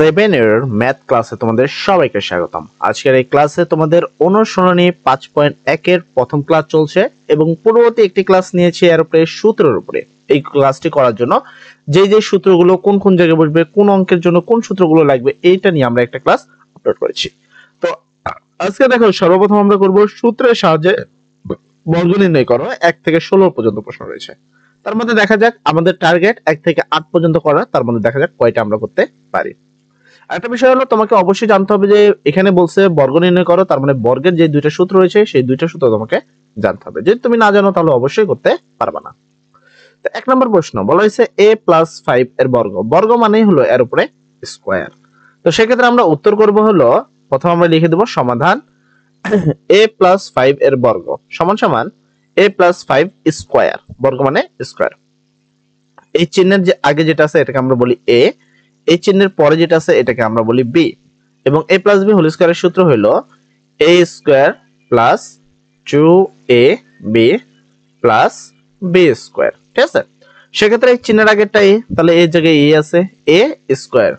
7 এর ম্যাথ ক্লাসে তোমাদের সবাইকে স্বাগতম। আজকের এই ক্লাসে তোমাদের অনুশীলনী 5.1 এর প্রথম ক্লাস চলছে এবং পূর্ববর্তী একটি ক্লাস নিয়েছি এর উপরে সূত্রের উপরে। এই ক্লাসটি করার জন্য যে সূত্রগুলো কোন কোন জায়গায় বসবে, কোন অঙ্কের জন্য কোন সূত্রগুলো লাগবে, এইটা নিয়ে আমরা একটা ক্লাস আপলোড করেছি। তো আজকে দেখো, সর্বপ্রথম আমরা করব সূত্রের সাহায্যে বর্গ নির্ণয় করো। 1 থেকে 16 পর্যন্ত প্রশ্ন রয়েছে, তার মধ্যে দেখা যাক আমাদের টার্গেট 1 থেকে 8 পর্যন্ত করা, তার মধ্যে দেখা যাক কয়টা আমরা করতে পারি। একটা বিষয় হলো, তোমাকে অবশ্যই জানতে হবে যে এখানে বলছে বর্গ নির্ণয় করো, তার মানে বর্গের যে দুইটা সূত্র রয়েছে সেই দুইটা সূত্র তোমাকে জানতে হবে। যদি তুমি না জানো তাহলে অবশ্যই করতে পারবে না। তো 1 নম্বর প্রশ্ন বলা হয়েছে a + 5 এর বর্গ। বর্গ মানেই হলো এর উপরে স্কয়ার। তো সেক্ষেত্রে আমরা উত্তর করব হলো, প্রথম আমরা লিখে দেব সমাধান a + 5 এর বর্গ সমান সমান a + 5 স্কয়ার। বর্গ মানে স্কয়ার। এই চিহ্নের যে আগে যেটা আছে এটাকে আমরা বলি a, এই চিহ্নের পরে যেটা আছে এটাকে আমরা বলি b, এবং a + b হোল স্কয়ারের সূত্র হলো a² + 2ab + b²। ঠিক আছে, সেক্ষেত্রে এই চিহ্নের আগেরটা a, তাহলে এই জায়গায় a আছে, a²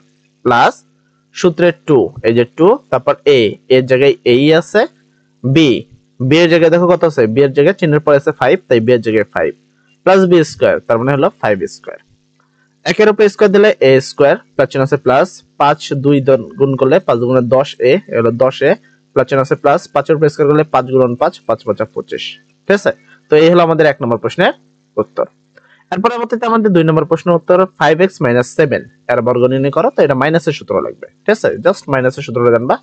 প্লাস সূত্রে 2, এই যে 2, তারপর a এর জায়গায় a আছে, b এর জায়গায় দেখো কত আছে, b এর জায়গায় চিহ্নের পরে আছে 5, তাই b এর জায়গায় 5 প্লাস b², তার মানে হলো 5²। একের উপরে স্কয়ার দিলে a² প্লাস চিহ্ন আছে প্লাস, 5 2 গুণ করলে 5 গুণে 10a, হলো 10a প্লাস চিহ্ন আছে প্লাস, 5 এর উপরে স্কয়ার করলে 5 গুণ 5 5 5 25। ঠিক আছে, তো এই হলো আমাদের 1 নম্বর প্রশ্নের উত্তর। এর পরবর্তীতে আমাদের 2 নম্বর প্রশ্নের উত্তর 5x - 7 এর বর্গ নির্ণয় করো। তো এটা মাইনাসের সূত্র লাগবে। ঠিক আছে, জাস্ট মাইনাসের সূত্রটা জানবা।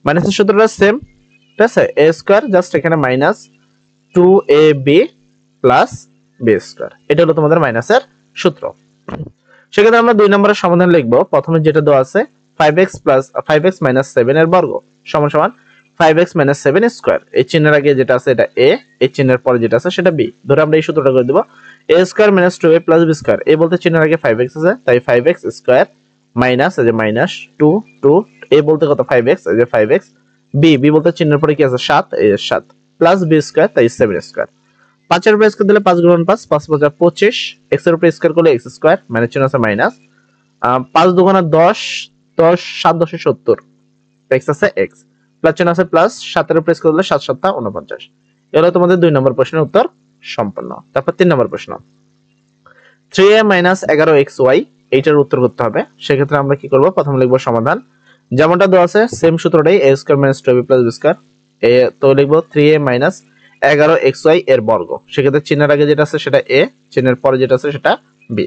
মাইনাসের সূত্রটা সেম। ঠিক আছে, a² জাস্ট এখানে মাইনাস 2ab প্লাস b², এটা হলো তোমাদের মাইনাসের সূত্র। সেক্ষেত্রে আমরা 2 নম্বরের সমাধান লিখব। প্রথমে যেটা দেওয়া আছে 5x - 7 এর বর্গ সমান সমান 5x - 7 স্কয়ার। এই চিহ্নের আগে যেটা আছে এটা a, এই চিহ্নের পরে যেটা আছে সেটা b। ধরে আমরা এই সূত্রটা করে দেব a² - 2a + b²। এই বলতে চিহ্নের আগে 5x আছে, তাই 5x² মাইনাস এই যে মাইনাস 2 2, a বলতে কত 5x, এই যে 5x, b বলতে চিহ্নের পরে কি আছে 7, এই যে 7 প্লাস b², তাই 7²। 5 এর উপরে স্কয়ার দিলে 5 গুণ 5 5 5 25, x এর উপরে স্কয়ার করলে x², মানে চিহ্ন আছে মাইনাস, 5 দুগুণে 10 10 7 10 70, x আছে x প্লাস চিহ্ন আছে প্লাস, 7 এর উপরে স্কয়ার করলে 7 7 49। এর হলো তোমাদের 2 নম্বর প্রশ্নের উত্তর সম্পন্ন। তারপর 3 নম্বর প্রশ্ন 3a - 11xy, এইটার উত্তর করতে হবে। সেক্ষেত্রে আমরা কি করব, প্রথমে লিখব সমাধান যেমনটা দেওয়া আছে সেম সূত্রটাই, a² - 2ab + b²। তো লিখব 3a - 11xy এর বর্গ। সেক্ষেত্রে চিহ্নের আগে যেটা আছে সেটা a, চিহ্নের পরে যেটা আছে সেটা b।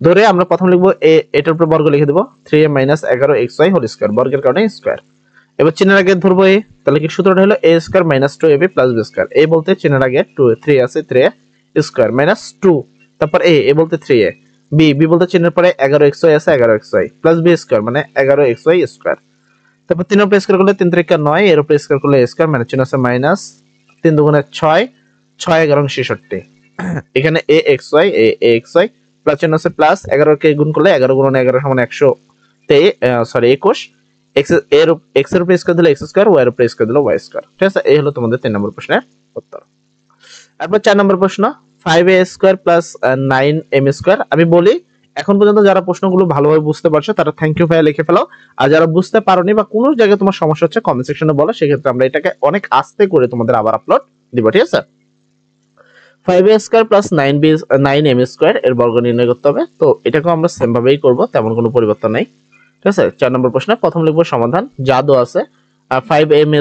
ধরে আমরা প্রথম লিখব a, এটার উপরে বর্গ লিখে দেব 3a - 11xy হোল স্কয়ার, বর্গের কারণে স্কয়ার। এবার চিহ্নের আগে ধরবো a, তাহলে কি সূত্রটা হলো a² - 2ab + b²। a বলতে চিহ্নের আগে 2 3 আছে, 3a² মাইনাস 2, তারপর a বলতে 3a, b বলতে চিহ্নের পরে 11xy আছে, 11xy প্লাস b² মানে 11xy²। তারপর 3 এর উপরে স্কয়ার করলে 3 3 9, এর উপরে স্কয়ার করলে a², মানে চিহ্ন আছে মাইনাস, 3 দুগুণে 6 6 11 66। এখানে axy প্লাস চিহ্ন আছে প্লাস, 11 কে গুণ করলে 11 গুণ 11 সমান 100, তে সরি 21, x এর উপরে স্কয়ার দিলে x² y এর উপরে স্কয়ার দিলে y²। ঠিক আছে, এই হলো তোমাদের 3 নম্বর প্রশ্নের উত্তর। তারপর 4 নম্বর প্রশ্ন 5a² + 9m²। আমি বলি, এখন পর্যন্ত যারা প্রশ্নগুলো ভালোভাবে বুঝতে পারছো তারা থ্যাংক ইউ ভাইয়া লিখে ফেলো, আর যারা বুঝতে পারোনি বা কোনো জায়গায় তোমার সমস্যা হচ্ছে কমেন্ট সেকশনে বলো, সেক্ষেত্রে আমরা এটাকে অনেক আস্তে করে তোমাদের আবার আপলোড দিব। ঠিক আছে, 5a² + 9m² এর বর্গ নির্ণয় করতে হবে। তো এটাকেও আমরা সেম ভাবেই করব, তেমন কোনো পরিবর্তন নাই। ঠিক আছে, 4 নম্বর প্রশ্ন প্রথম লিখব সমাধান যা দেওয়া আছে 5a²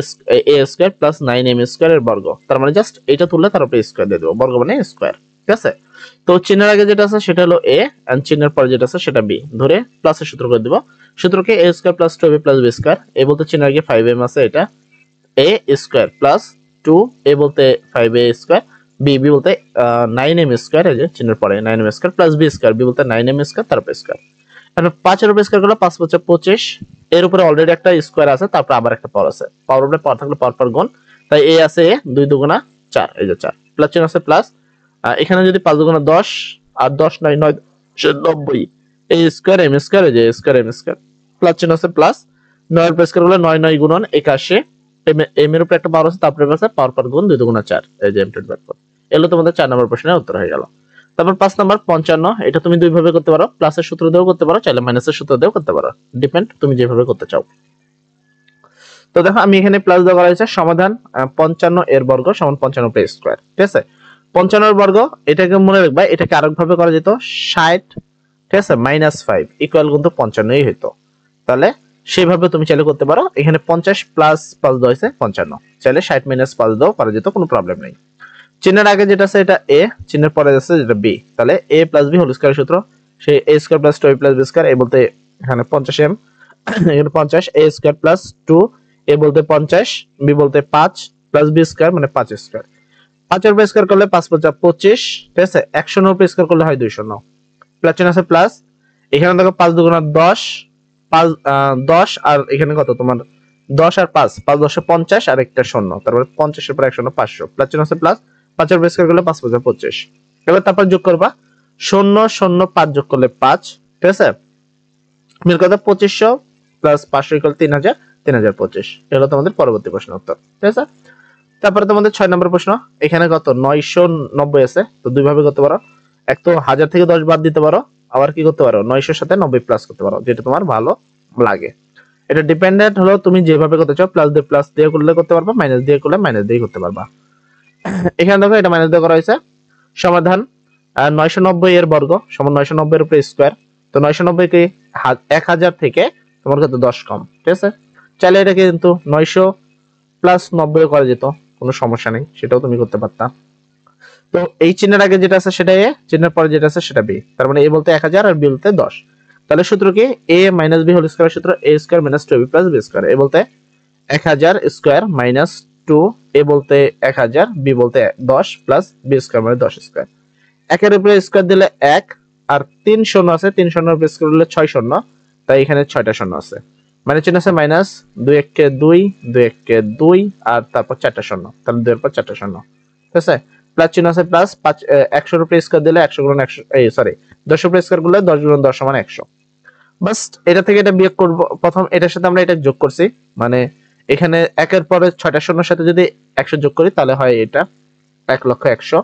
+ 9m² এর বর্গ, তার মানে জাস্ট এটা তুললে তার উপরে স্কয়ার দিয়ে দেব, বর্গ মানে স্কয়ার। ঠিক আছে, তো চিহ্নের আগে যেটা আছে সেটা হলো a, এন্ড চিহ্নের পরে যেটা আছে সেটা b। ধরে প্লাসের সূত্র করে দেব, সূত্রকে a² + 2ab + b²। a বলতে চিহ্নের আগে 5m আছে, এটা a² প্লাস 2, a বলতে 5a², b বলতে 9m², এই যে চিহ্নের পরে 9m² প্লাস b², b বলতে 9m², তারপর স্কয়ার। তারপর 5 এর উপরে স্কয়ার করলে 5 5 25, এর উপরে অলরেডি একটা স্কয়ার আছে, তারপর আবার একটা পাওয়ার আছে, পাওয়ার উপরে পাওয়ার থাকলে পাওয়ার পর গুণ, তাই a আছে a, 2 দুগুণা 4, এই যে 4 প্লাস চিহ্ন আছে প্লাস, এখানে যদি 5 দুগুণা 10 আর 10 9 9 90, a² m², এই যে a² m² প্লাস চিহ্ন আছে প্লাস, 9 এর উপরে স্কয়ার করলে 9 9 গুণন 81, m এর উপরে একটা পাওয়ার আছে, তারপরে আছে পাওয়ার পর গুণ 2 দুগুণা 4, এই যে m²। এলো তোমাদের 4 নম্বর প্রশ্নের উত্তর হয়ে গেল। তারপর 5 নাম্বার 55, এটা তুমি দুই ভাবে করতে পারো, প্লাসের সূত্র দিয়েও করতে পারো, চাইলে মাইনাসের সূত্র দিয়েও করতে পারো, ডিপেন্ড তুমি যেভাবে করতে চাও। তো দেখো আমি এখানে প্লাস দেওয়া হয়েছে, সমাধান 55 এর বর্গ সমান 55 প্লাস স্কয়ার। ঠিক আছে, 55 এর বর্গ এটাকে মনে রাখবা, এটাকে আরেক ভাবে করা যেত 60, ঠিক আছে, -5 ইকুয়াল কিন্তু 55ই হইতো। তাহলে সেইভাবে তুমি চাইলে করতে পারো। এখানে 50 প্লাস 5 দেওয়া হয়েছে 55, চাইলে 60 মাইনাস 5 দাও করা যেত, কোনো প্রবলেম নেই। চিহ্নের আগে যেটা আছে এটা a, চিহ্নের পরে আছে যেটা b, তাহলে a plus b whole square সূত্র, সেই a square plus 2a plus b square, এই বলতে এখানে 50m, এখানে 50, a স্কয়ার প্লাস 2, a বলতে 50, b বলতে 5 প্লাস b স্কয়ার মানে 5 স্কয়ার। 5 এর উপর স্কয়ার করলে 5 5 25, ঠিক আছে, 100 এর উপর স্কয়ার করলে হয় 200। প্লাস চিহ্ন আছে প্লাস, এখানে দেখো 5 দুগুণা 10, 5 10 আর এখানে কত তোমার 10 আর 5 5 10 50 আর একটা শূন্য, তারপরে 50 এর পর 100 500, প্লাস চিহ্ন আছে প্লাস, 5 এর উপর স্কয়ার করলে 5 5 25। এবার তারপর যোগ করবা 0 0 5 যোগ করলে 5, ঠিক আছে, মিল কথা 2500 প্লাস 500 ইকুয়াল 3000, 3025। এটা হলো তোমাদের পরবর্তী প্রশ্ন উত্তর। ঠিক আছে, তারপরে তোমাদের 6 নম্বর প্রশ্ন, এখানে কত 990 আছে, তো দুই ভাবে করতে পারো, এক তো 1000 থেকে 10 বাদ দিতে পারো, আবার কি করতে পারো 900 এর সাথে 90 প্লাস করতে পারো, যেটা তোমার ভালো লাগে। এটা ডিপেন্ডেন্ট হলো তুমি যেভাবে করতে চাও, প্লাস দিয়ে করলে করতে পারবা, মাইনাস দিয়ে করলে মাইনাস দিয়ে করতে পারবা। এখানে দেখো এটা মাইনাস দিয়ে করা হয়েছে, সমাধান 990 এর বর্গ সমান 990 এর উপরে স্কয়ার, তো 990 কে 1000 থেকে তোমার কত 10 কম, ঠিক আছে, চাইলে এটা কিন্তু 900 প্লাস 90 করা যেত, কোনো সমস্যা নেই, সেটাও তুমি করতে পারতা। তো এই চিহ্নের আগে যেটা আছে সেটা a, চিহ্নের পরে যেটা আছে সেটা b, তার মানে a বলতে 1000 আর b বলতে 10। তাহলে সূত্র কি a minus b whole square সূত্র, a square minus 2b plus b square, a বলতে 1000 স্কয়ার মাইনাস 2, a বলতে 1000, b বলতে 10 প্লাস b স্কয়ার মানে 10 স্কয়ার। 1 এর উপরে স্কয়ার দিলে 1 আর 3 শূন্য আছে, 3 শূন্যের উপরে স্কয়ার দিলে 6 শূন্য, তাই এখানে 6টা শূন্য আছে, মানে চিহ্ন আছে মাইনাস, 2 1 কে 2, 2 1 কে 2 আর তারপর 4টা শূন্য, তাহলে 2 এর পর 4টা শূন্য, ঠিক আছে, প্লাস চিহ্ন আছে প্লাস, 5 100 এর উপরে স্কয়ার দিলে 100 গুণ 100, এই সরি 10 এর উপরে স্কয়ার করলে 10 গুণ 10 সমান 100। বাস এটা থেকে এটা বিয়োগ করব, প্রথম এটার সাথে আমরা এটা যোগ করছি, মানে এখানে 1 এর পরে 6টা শূন্যর সাথে যদি 100 যোগ করি তাহলে হয় এটা 1,100,000,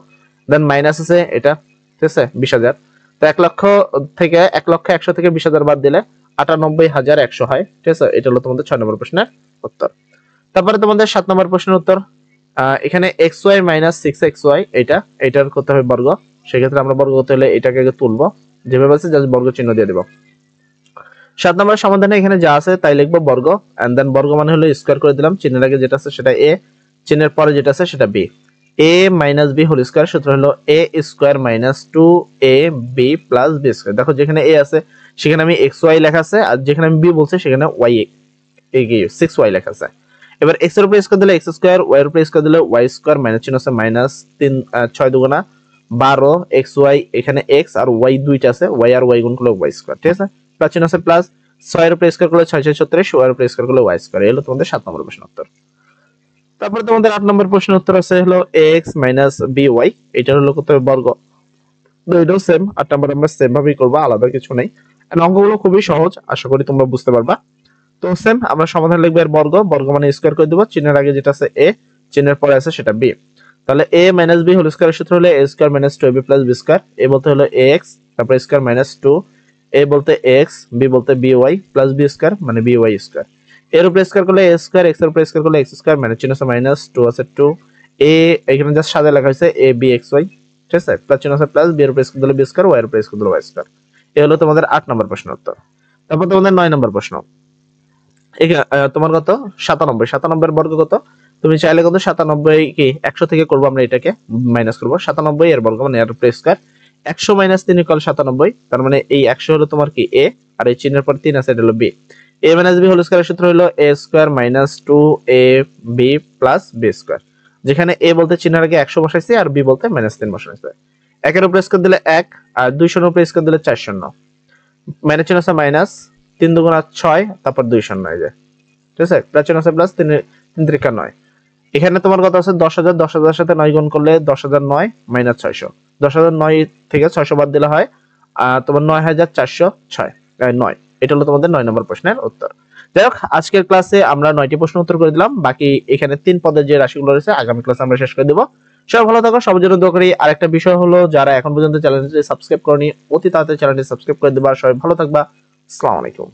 দেন মাইনাস আছে এটা, ঠিক আছে 20,000, তো 1 লক্ষ থেকে 1,100,000 থেকে 20,000 বাদ দিলে 98,100 হয়, ঠিক আছে, এটা হলো তোমাদের 6 নম্বর প্রশ্নের উত্তর। তারপরে তোমাদের 7 নম্বর প্রশ্নের উত্তর, এখানে xy মাইনাস 6xy, এটার করতে হবে বর্গ, সেক্ষেত্রে আমরা বর্গ করতে হলে এটাকে আগে তুলবো, যেভাবে আছে জাস্ট বর্গ চিহ্ন দিয়ে দেব। 7 নম্বর সমাধানে এখানে যা আছে তাই লিখবো বর্গ, এন্ড দেন বর্গ মানে হলো স্কয়ার করে দিলাম, চিহ্নের আগে যেটা আছে সেটা a, চিহ্নের পরে যেটা আছে সেটা b, a minus b whole square সূত্র হলো a square minus 2ab plus b square. দেখো যেখানে a আছে সেখানে আমি xy লেখা আছে, আর যেখানে আমি b বলছি সেখানে y 6y লেখা আছে। এবার x এর উপরে স্কয়ার দিলে x স্কয়ার, y এর উপরে স্কয়ার দিলে y স্কয়ার, মাইনাস চিহ্ন আছে মাইনাস 3 6 দুগুণা 12 xy, এখানে x আর y দুইটা আছে, y আর y গুণ করলে y স্কয়ার, ঠিক আছে, প্লাস চিহ্ন আছে প্লাস, 6 এর উপরে স্কয়ার করলে 6 6 36, y এর উপরে স্কয়ার করলে y স্কয়ার। এই হলো তোমাদের 7 নম্বর প্রশ্নের উত্তর। তারপরে তোমাদের 8 নম্বর প্রশ্নের উত্তর আছে হলো ax by, এটা হলো কত বর্গ, তো এটাও সেম 8 নম্বর আমরা সেম ভাবেই করব, আলাদা কিছু নাই, এন্ড অঙ্কগুলো খুবই সহজ, আশা করি তোমরা বুঝতে পারবা। তো সেম আমরা সমাধান লিখব এর বর্গ, বর্গ মানে স্কয়ার করে দেব, চিহ্নের আগে যেটা আছে a, চিহ্নের পরে আছে সেটা b, তাহলে a minus b whole square সূত্র হলো a square minus 2ab plus b square, a বলতে হলো ax, তারপর স্কয়ার মাইনাস 2, a বলতে x, b বলতে by প্লাস b স্কয়ার মানে by স্কয়ার, এর উপরে স্কয়ার করলে a স্কয়ার, x এর উপরে স্কয়ার করলে x স্কয়ার, মানে চিহ্ন আছে মাইনাস, 2 আছে 2, a এখানে জাস্ট সাদা লেখা হয়েছে a b x y, ঠিক আছে, প্লাস চিহ্ন আছে প্লাস, b এর উপরে স্কয়ার দিলে b স্কয়ার, y এর উপরে স্কয়ার দিলে y স্কয়ার। এই হলো তোমাদের 8 নম্বর প্রশ্নের উত্তর। তারপর তোমাদের 9 নম্বর প্রশ্ন, তোমার কত 97 এর বর্গ কত, তুমি চাইলে কিন্তু 97 কি 100 থেকে করব, আমরা এটাকে মাইনাস করব, 97 এর বর্গ মানে এর উপরে স্কয়ার, 100 মাইনাস 3 ইকুয়াল 97, তার মানে এই 100 হলো তোমার কি a, আর এই চিহ্নের পর 3 আছে এটা হলো b, a minus b whole স্কয়ারের সূত্র হলো a square minus 2ab plus b square, যেখানে a বলতে চিহ্নের আগে 100 বসাইছি আর b বলতে মাইনাস 3 বসাইছি, 1 এর উপরে স্কয়ার দিলে 1 আর 2 শূন্যের উপরে স্কয়ার দিলে 4 শূন্য, মাইনাস চিহ্ন আছে মাইনাস, 3 দুগুণা 6 তারপর 2 শূন্য হয়ে যায়, ঠিক আছে, প্লাস চিহ্ন আছে প্লাস, 3 3 9, এখানে তোমার কত আছে 10,000, 10,000 সাথে 9 গুণ করলে 10,009 মাইনাস 600, 10,009 থেকে 600 বাদ দিলে হয় তোমার 9,406 9, এটা হলো তোমাদের 9 নম্বর প্রশ্নের উত্তর। যাই হোক আজকের ক্লাসে আমরা 9টি প্রশ্ন উত্তর করে দিলাম, বাকি এখানে 3 পদের যে রাশিগুলো রয়েছে আগামী ক্লাসে আমরা শেষ করে দেব। সবাই ভালো থাকো, সবার জন্য দোয়া করি। আরেকটা বিষয় হলো, যারা এখন পর্যন্ত চ্যানেলটি সাবস্ক্রাইব করনি অতি তাড়াতাড়ি চ্যানেলটি সাবস্ক্রাইব করে দিবা। সবাই ভালো থাকবা। আসসালামু আলাইকুম।